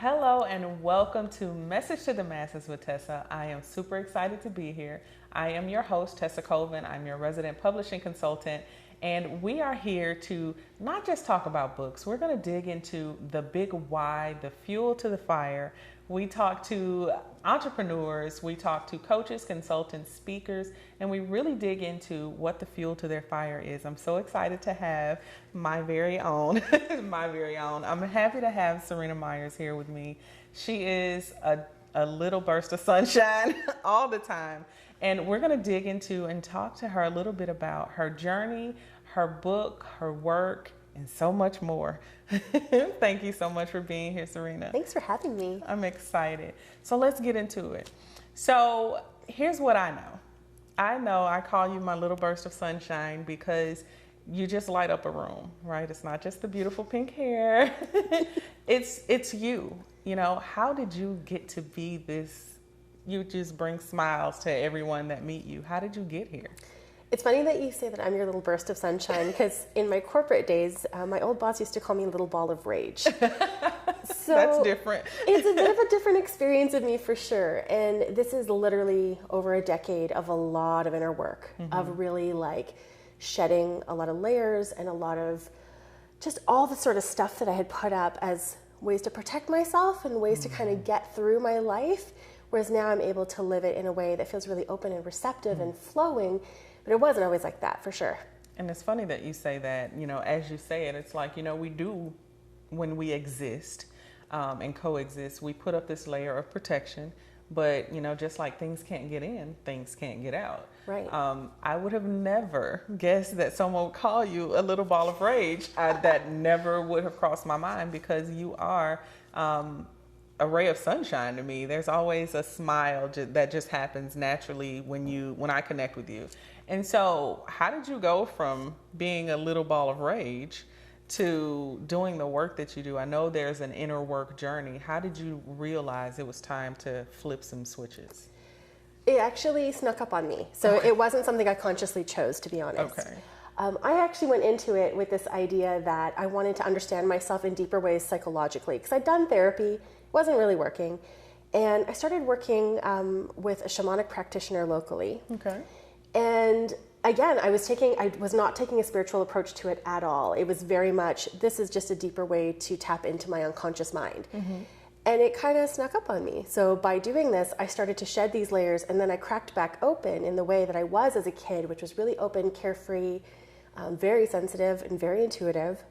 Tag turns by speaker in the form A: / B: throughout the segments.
A: Hello and welcome to Message to the Masses with Tessa. I am super excited to be here. I am your host, Tesa Colvin. I'm your resident publishing consultant, and we are here to not just talk about books. We're going to dig into the big why, the fuel to the fire. We talk to entrepreneurs, we talk to coaches, consultants, speakers, and we really dig into what the fuel to their fire is. I'm so excited to have my very own, I'm happy to have Serena Myers here with me. She is a little burst of sunshine all the time. And we're going to dig into and talk to her a little bit about her journey, her book, her work, and so much more. Thank you so much for being here, Serena.
B: Thanks for having me.
A: I'm excited. So let's get into it. So here's what I know. I call you my little burst of sunshine because you just light up a room, right? It's not just the beautiful pink hair. It's you. You know, how did you get to be this? You just bring smiles to everyone that meet you. How did you get here?
B: It's funny that you say that I'm your little burst of sunshine because in my corporate days, my old boss used to call me a little ball of rage. So
A: that's different.
B: It's a bit of a different experience with me for sure. And this is literally over a decade of a lot of inner work, of really like shedding a lot of layers and a lot of just all the sort of stuff that I had put up as ways to protect myself and ways to kind of get through my life. Whereas now I'm able to live it in a way that feels really open and receptive and flowing. But it wasn't always like that, for sure.
A: And it's funny that you say that, you know, as you say it, it's like, you know, we do, when we exist and coexist, we put up this layer of protection. But, you know, just like things can't get in, things can't get out.
B: Right.
A: I would have never guessed that someone would call you a little ball of rage. That never would have crossed my mind because you are a ray of sunshine to me. There's always a smile that just happens naturally when I connect with you. And so how did you go from being a little ball of rage to doing the work that you do? I know there's an inner work journey. How did you realize it was time to flip some switches?
B: It actually snuck up on me. So It wasn't something I consciously chose, to be honest.
A: Okay.
B: I actually went into it with this idea that I wanted to understand myself in deeper ways psychologically because I'd done therapy, wasn't really working. And I started working with a shamanic practitioner locally.
A: Okay.
B: And again, I was not taking a spiritual approach to it at all. It was very much, this is just a deeper way to tap into my unconscious mind. And it kind of snuck up on me. So by doing this, I started to shed these layers and then I cracked back open in the way that I was as a kid, which was really open, carefree, very sensitive and very intuitive.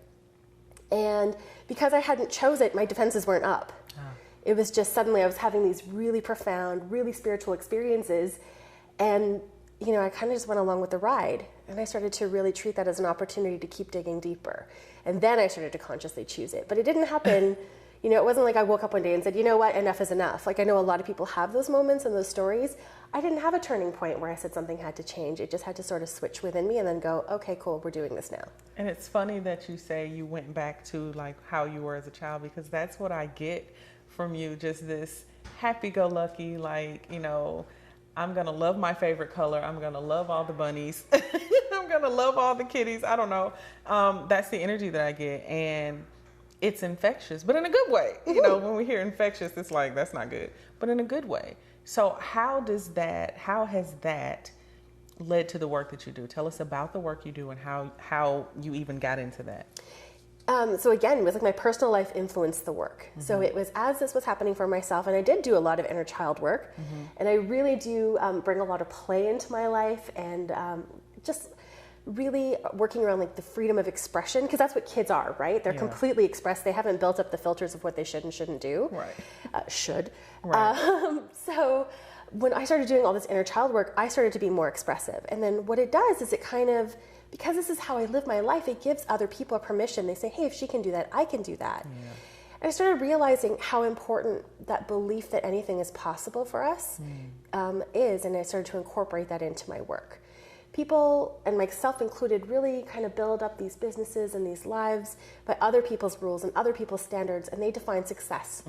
B: And because I hadn't chose it, my defenses weren't up. It was just suddenly I was having these really profound, really spiritual experiences. And you know, I kind of just went along with the ride and I started to really treat that as an opportunity to keep digging deeper. And then I started to consciously choose it. But it didn't happen, you know, it wasn't like I woke up one day and said, you know what, enough is enough. Like I know a lot of people have those moments and those stories. I didn't have a turning point where I said something had to change. It just had to sort of switch within me and then go, okay, cool, we're doing this now.
A: And it's funny that you say you went back to like how you were as a child because that's what I get from you, just this happy-go-lucky, like, you know, I'm going to love my favorite color. I'm going to love all the bunnies. I'm going to love all the kitties. I don't know. That's the energy that I get. And it's infectious, but in a good way. You know, when we hear infectious, it's like, that's not good, but in a good way. So how has that led to the work that you do? Tell us about the work you do and how you even got into that.
B: So again, it was like my personal life influenced the work. So it was as this was happening for myself, and I did do a lot of inner child work, and I really do bring a lot of play into my life and just really working around like the freedom of expression, because that's what kids are, right? They're completely expressed. They haven't built up the filters of what they should and shouldn't do.
A: Right.
B: Right. So when I started doing all this inner child work, I started to be more expressive. And then what it does is it kind of, because this is how I live my life, it gives other people permission. They say, hey, if she can do that, I can do that. Yeah. And I started realizing how important that belief that anything is possible for us is, and I started to incorporate that into my work. People, and myself included, really kind of build up these businesses and these lives by other people's rules and other people's standards, and they define success.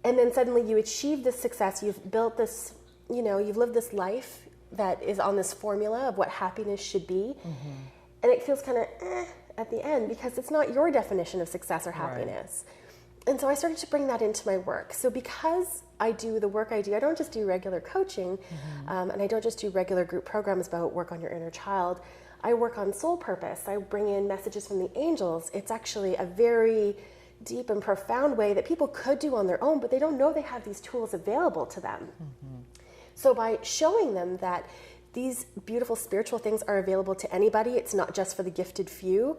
B: And then suddenly you achieve this success, you've built this, you know, you've lived this life that is on this formula of what happiness should be. And it feels kind of at the end because it's not your definition of success or happiness. And so I started to bring that into my work. So because I do the work I do, I don't just do regular coaching, and I don't just do regular group programs about work on your inner child. I work on soul purpose. I bring in messages from the angels. It's actually a very deep and profound way that people could do on their own, but they don't know they have these tools available to them. So by showing them that these beautiful spiritual things are available to anybody, it's not just for the gifted few,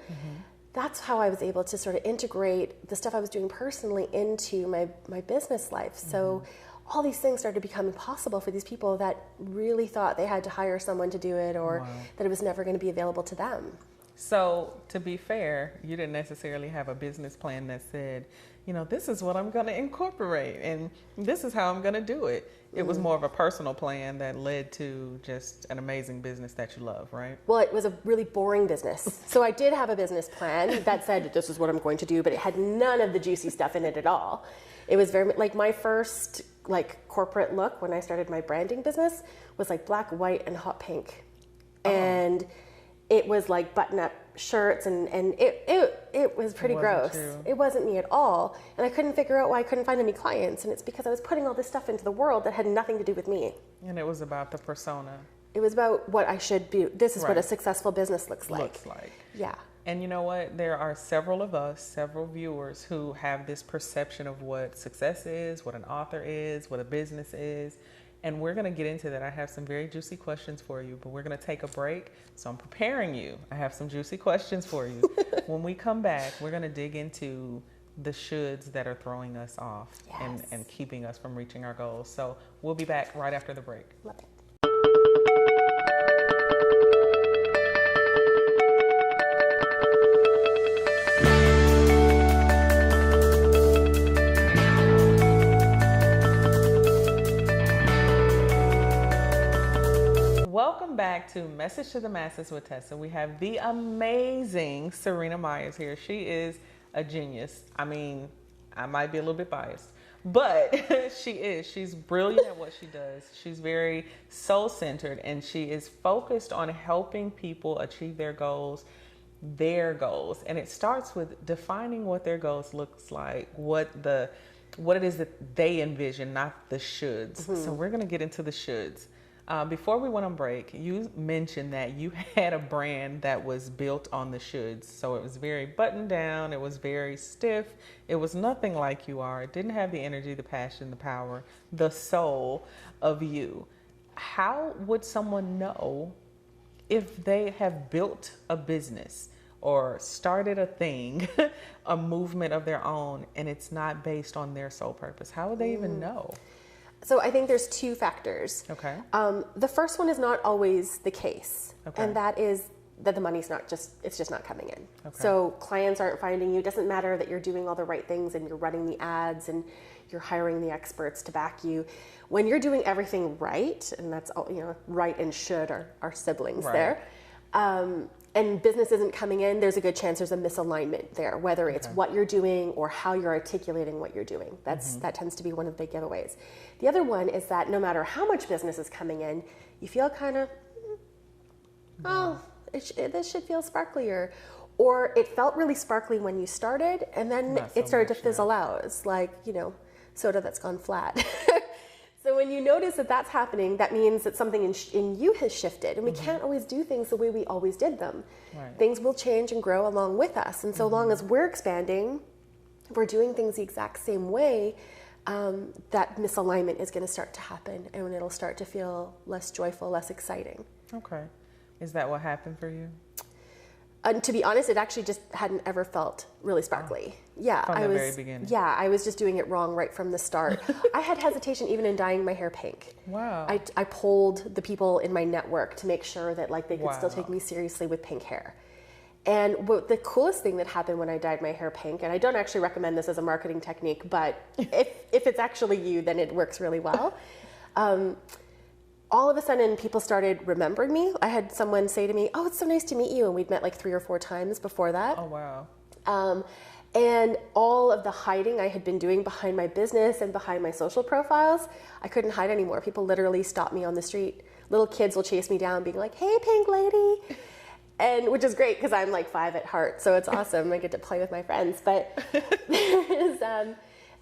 B: that's how I was able to sort of integrate the stuff I was doing personally into my business life. So all these things started becoming possible for these people that really thought they had to hire someone to do it, or that it was never going to be available to them.
A: So to be fair, you didn't necessarily have a business plan that said, you know, this is what I'm going to incorporate and this is how I'm going to do it. It was more of a personal plan that led to just an amazing business that you love, right?
B: Well, it was a really boring business. So I did have a business plan that said this is what I'm going to do, but it had none of the juicy stuff in it at all. It was very like my first like corporate look when I started my branding business was like black, white, and hot pink. And it was like button-up shirts, and it was pretty gross. It wasn't me at all. And I couldn't figure out why I couldn't find any clients. And it's because I was putting all this stuff into the world that had nothing to do with me.
A: And it was about the persona.
B: It was about what I should be. This is what a successful business looks like. Yeah.
A: And you know what? There are several of us, several viewers who have this perception of what success is, what an author is, what a business is. And we're going to get into that. I have some very juicy questions for you, but we're going to take a break. So I'm preparing you. I have some juicy questions for you. When we come back, we're going to dig into the shoulds that are throwing us off and keeping us from reaching our goals. So we'll be back right after the break.
B: Love it.
A: Welcome back to Message to the Masses with Tessa. We have the amazing Serena Myers here. She is a genius. I mean, I might be a little bit biased, but she is. She's brilliant at what she does. She's very soul-centered, and she is focused on helping people achieve their goals. And it starts with defining what their goals looks like, what it is that they envision, not the shoulds. So we're going to get into the shoulds. Before we went on break, you mentioned that you had a brand that was built on the shoulds. So it was very buttoned down. It was very stiff. It was nothing like you are. It didn't have the energy, the passion, the power, the soul of you. How would someone know if they have built a business or started a thing, a movement of their own, and it's not based on their soul purpose? How would they even know?
B: So I think there's two factors.
A: Okay.
B: The first one is not always the case.
A: Okay.
B: And that is that the money's it's just not coming in.
A: Okay.
B: So clients aren't finding you. It doesn't matter that you're doing all the right things and you're running the ads and you're hiring the experts to back you. When you're doing everything right, and that's all, right and should are siblings there. And business isn't coming in, there's a good chance there's a misalignment there, whether it's what you're doing or how you're articulating what you're doing. That tends to be one of the big giveaways. The other one is that no matter how much business is coming in, you feel kind of, this should feel sparklier. Or it felt really sparkly when you started, and then it started to fizzle out. It's like, soda that's gone flat. So when you notice that that's happening, that means that something in you has shifted. And we can't always do things the way we always did them. Right. Things will change and grow along with us. And so long as we're expanding, we're doing things the exact same way, that misalignment is going to start to happen. And it'll start to feel less joyful, less exciting.
A: Okay. Is that what happened for you?
B: To be honest, it actually just hadn't ever felt really sparkly.
A: From the very beginning.
B: Yeah, I was just doing it wrong right from the start. I had hesitation even in dyeing my hair pink.
A: Wow.
B: I polled the people in my network to make sure that they could still take me seriously with pink hair. And the coolest thing that happened when I dyed my hair pink, and I don't actually recommend this as a marketing technique, but if it's actually you, then it works really well. All of a sudden, people started remembering me. I had someone say to me, "Oh, it's so nice to meet you," and we'd met 3 or 4 times before that.
A: Oh, wow.
B: And all of the hiding I had been doing behind my business and behind my social profiles, I couldn't hide anymore. People literally stop me on the street. Little kids will chase me down being like, "Hey, pink lady." And which is great because I'm 5 at heart, so it's awesome. I get to play with my friends. But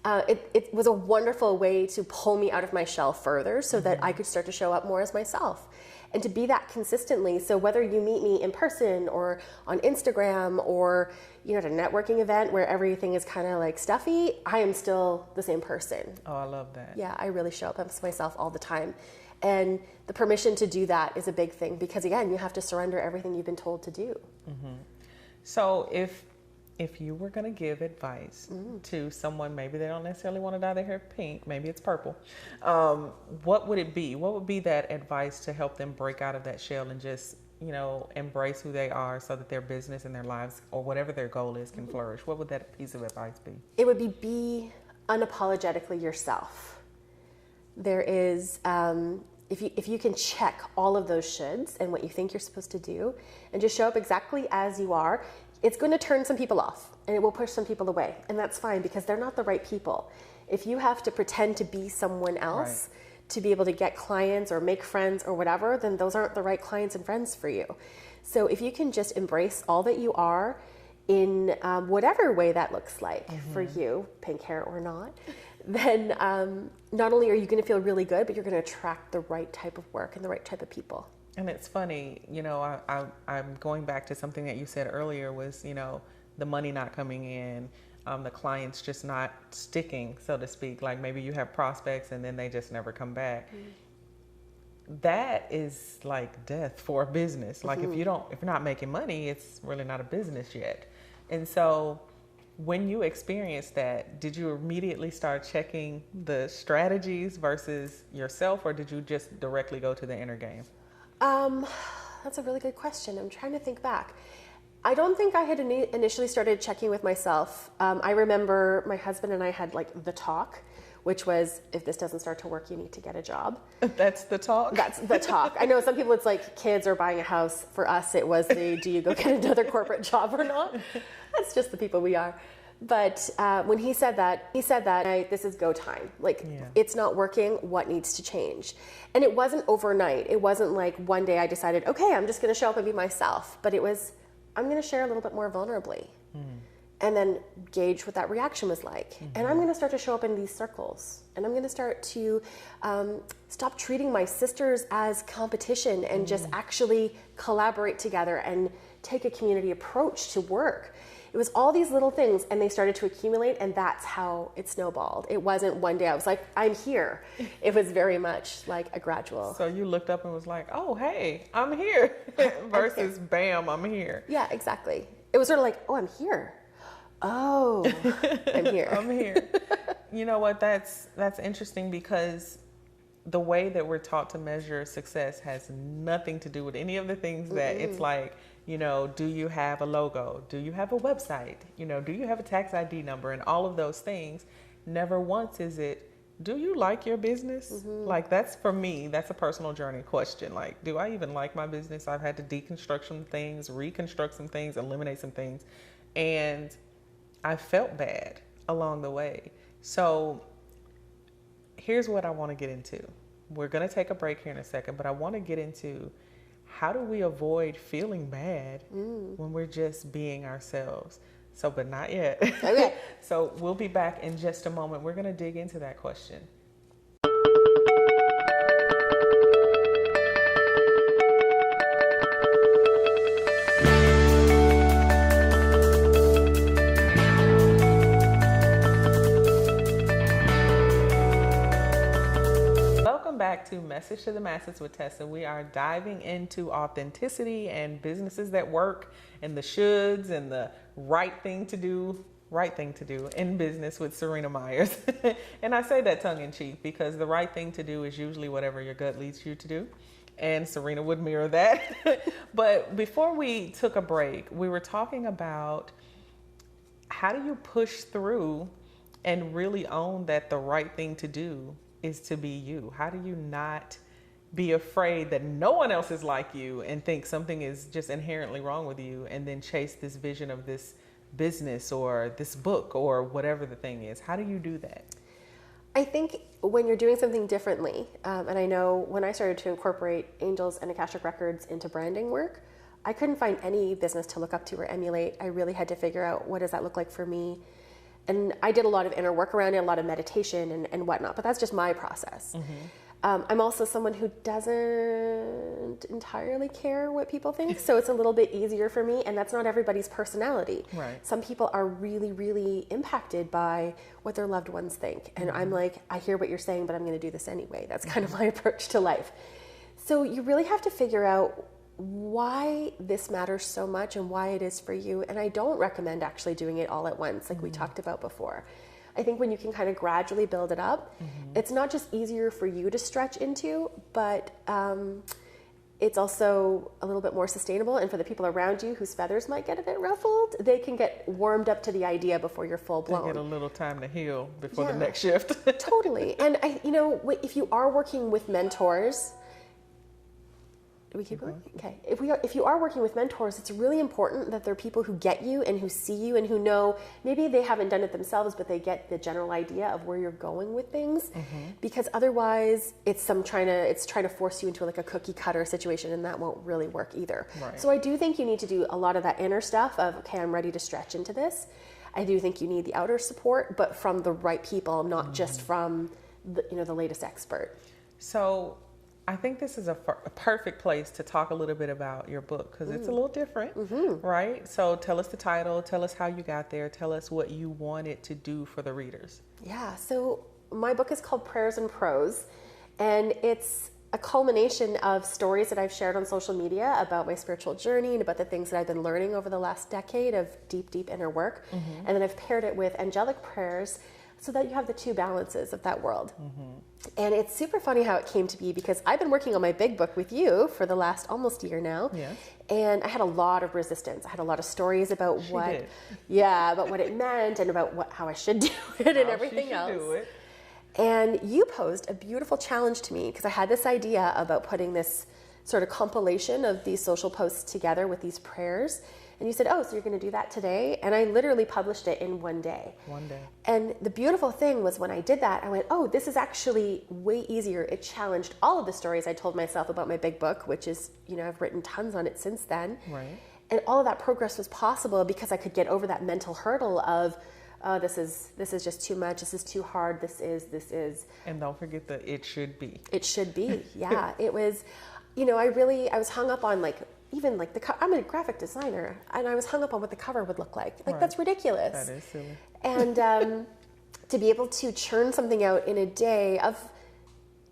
B: it was a wonderful way to pull me out of my shell further so that I could start to show up more as myself and to be that consistently. So whether you meet me in person or on Instagram or, at a networking event where everything is kind of like stuffy, I am still the same person.
A: Oh, I love that.
B: Yeah, I really show up as myself all the time. And the permission to do that is a big thing because, again, you have to surrender everything you've been told to do.
A: So if you were going to give advice to someone, maybe they don't necessarily want to dye their hair pink, maybe it's purple, what would it be? What would be that advice to help them break out of that shell and just, embrace who they are so that their business and their lives or whatever their goal is can flourish? What would that piece of advice be?
B: It would be unapologetically yourself. There is, if you can check all of those shoulds and what you think you're supposed to do and just show up exactly as you are, it's going to turn some people off and it will push some people away. And that's fine because they're not the right people. If you have to pretend to be someone else to be able to get clients or make friends or whatever, then those aren't the right clients and friends for you. So if you can just embrace all that you are in whatever way that looks like for you, pink hair or not, then not only are you going to feel really good, but you're going to attract the right type of work and the right type of people.
A: And it's funny, I'm going back to something that you said earlier was, the money not coming in, the clients just not sticking, so to speak. Like maybe you have prospects and then they just never come back. That is like death for a business. Like if you're not making money, it's really not a business yet. And so when you experienced that, did you immediately start checking the strategies versus yourself, or did you just directly go to the inner game?
B: That's a really good question. I'm trying to think back. I don't think I had initially started checking with myself. I remember my husband and I had like the talk, which was, if this doesn't start to work, you need to get a job.
A: That's the talk?
B: That's the talk. I know some people it's like kids or buying a house. For us, it was do you go get another corporate job or not? That's just the people we are. But when he said that, this is go time. Like, it's not working. What needs to change? And it wasn't overnight. It wasn't like one day I decided, okay, I'm just going to show up and be myself. But it was, I'm going to share a little bit more vulnerably. And then gauge what that reaction was like. And I'm going to start to show up in these circles. And I'm going to start to stop treating my sisters as competition and just actually collaborate together and take a community approach to work. It was all these little things, and they started to accumulate, and that's how it snowballed. It wasn't one day I was like, I'm here. It was very much like a gradual.
A: So you looked up and was like, oh, hey, I'm here, versus bam, I'm here.
B: Yeah, exactly. It was sort of like, oh, I'm here. Oh, I'm here.
A: I'm here. You know what? That's interesting because the way that we're taught to measure success has nothing to do with any of the things that it's like, do you have a logo? Do you have a website? Do you have a tax ID number? And all of those things. Never once is it, do you like your business? Like that's, for me, that's a personal journey question. Like, do I even like my business? I've had to deconstruct some things, reconstruct some things, eliminate some things. And I felt bad along the way. So here's what I want to get into. We're going to take a break here in a second, but I want to get into how do we avoid feeling bad when we're just being ourselves? So, but not yet.
B: Okay.
A: So we'll be back in just a moment. We're going to dig into that question. Back to Message to the Masses with Tessa. We are diving into authenticity and businesses that work and the shoulds and the right thing to do in business with Serena Myers. And I say that tongue in cheek because the right thing to do is usually whatever your gut leads you to do. And Serena would mirror that. But before we took a break, we were talking about how do you push through and really own that the right thing to do is to be you? How do you not be afraid that no one else is like you and think something is just inherently wrong with you and then chase this vision of this business or this book or whatever the thing is? How do you do that?
B: I think when you're doing something differently, and I know when I started to incorporate Angels and Akashic Records into branding work, I couldn't find any business to look up to or emulate. I really had to figure out what does that look like for me. And I did a lot of inner work around it, a lot of meditation and whatnot, but that's just my process. I'm also someone who doesn't entirely care what people think, so it's a little bit easier for me, and that's not everybody's personality.
A: Right.
B: Some people are really, really impacted by what their loved ones think, and I'm like, I hear what you're saying, but I'm going to do this anyway. That's kind of my approach to life. So you really have to figure out why this matters so much and why it is for you, and I don't recommend actually doing it all at once, like we talked about before. I think when you can kind of gradually build it up, it's not just easier for you to stretch into, but it's also a little bit more sustainable. And for the people around you whose feathers might get a bit ruffled, they can get warmed up to the idea before you're full blown.
A: They get a little time to heal before the next shift.
B: Totally. And if you are working with mentors, do we keep going? Okay. If you are working with mentors, it's really important that they're people who get you and who see you and who know, maybe they haven't done it themselves, but they get the general idea of where you're going with things. Because otherwise it's trying to force you into like a cookie cutter situation, and that won't really work either.
A: Right.
B: So I do think you need to do a lot of that inner stuff of, okay, I'm ready to stretch into this. I do think you need the outer support, but from the right people, not just from the latest expert.
A: So I think this is a perfect place to talk a little bit about your book, because it's a little different, right? So tell us the title, tell us how you got there, tell us what you wanted to do for the readers.
B: Yeah, so my book is called Prayers and Prose, and it's a culmination of stories that I've shared on social media about my spiritual journey and about the things that I've been learning over the last decade of deep, deep inner work. And then I've paired it with angelic prayers so that you have the two balances of that world. And it's super funny how it came to be, because I've been working on my big book with you for the last almost year now.
A: Yes.
B: And I had a lot of resistance. I had a lot of stories about what it meant and about how I should do it and everything else.
A: Do it.
B: And you posed a beautiful challenge to me, because I had this idea about putting this sort of compilation of these social posts together with these prayers. And you said, oh, so you're going to do that today? And I literally published it in one day.
A: One day.
B: And the beautiful thing was, when I did that, I went, oh, this is actually way easier. It challenged all of the stories I told myself about my big book, which is, I've written tons on it since then.
A: Right.
B: And all of that progress was possible because I could get over that mental hurdle of, oh, this is just too much. This is too hard. This is.
A: And don't forget the it should be.
B: It should be. Yeah. It was, I was hung up on even I'm a graphic designer, and I was hung up on what the cover would look like.
A: Right.
B: That's ridiculous.
A: That is silly.
B: And to be able to churn something out in a day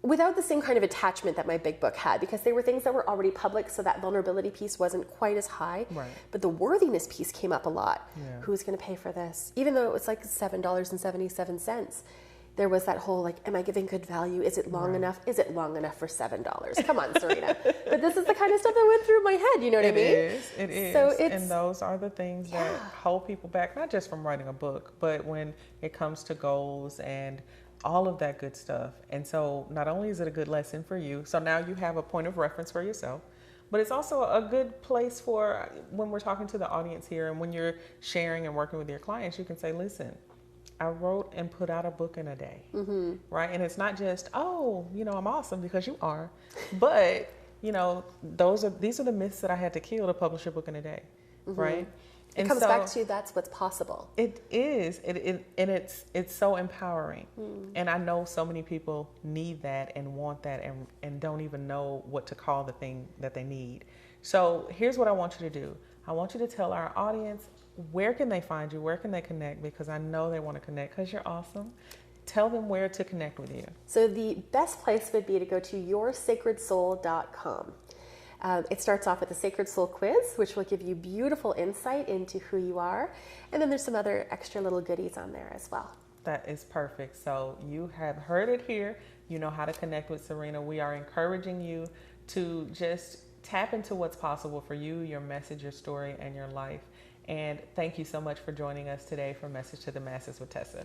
B: without the same kind of attachment that my big book had, because they were things that were already public, so that vulnerability piece wasn't quite as high.
A: Right.
B: But the worthiness piece came up a lot.
A: Yeah.
B: Who's going to pay for this? Even though it was like $7.77. There was that whole, am I giving good value? Is it long enough? Is it long enough for $7? Come on, Serena. But this is the kind of stuff that went through my head, you know what I mean?
A: It is.
B: So
A: and those are the things that hold people back, not just from writing a book, but when it comes to goals and all of that good stuff. And so not only is it a good lesson for you, so now you have a point of reference for yourself, but it's also a good place for when we're talking to the audience here, and when you're sharing and working with your clients, you can say, listen, I wrote and put out a book in a day, right? And it's not just, I'm awesome, because you are, but these are the myths that I had to kill to publish a book in a day, right?
B: It comes back to that's what's possible.
A: It is, and it's so empowering, and I know so many people need that and want that and don't even know what to call the thing that they need. So here's what I want you to do. I want you to tell our audience, where can they find you? Where can they connect? Because I know they want to connect because you're awesome. Tell them where to connect with you.
B: So the best place would be to go to yoursacredsoul.com. It starts off with a Sacred Soul quiz, which will give you beautiful insight into who you are. And then there's some other extra little goodies on there as well.
A: That is perfect. So you have heard it here. You know how to connect with Serena. We are encouraging you to just tap into what's possible for you, your message, your story, and your life. And thank you so much for joining us today for Message to the Masses with Tesa.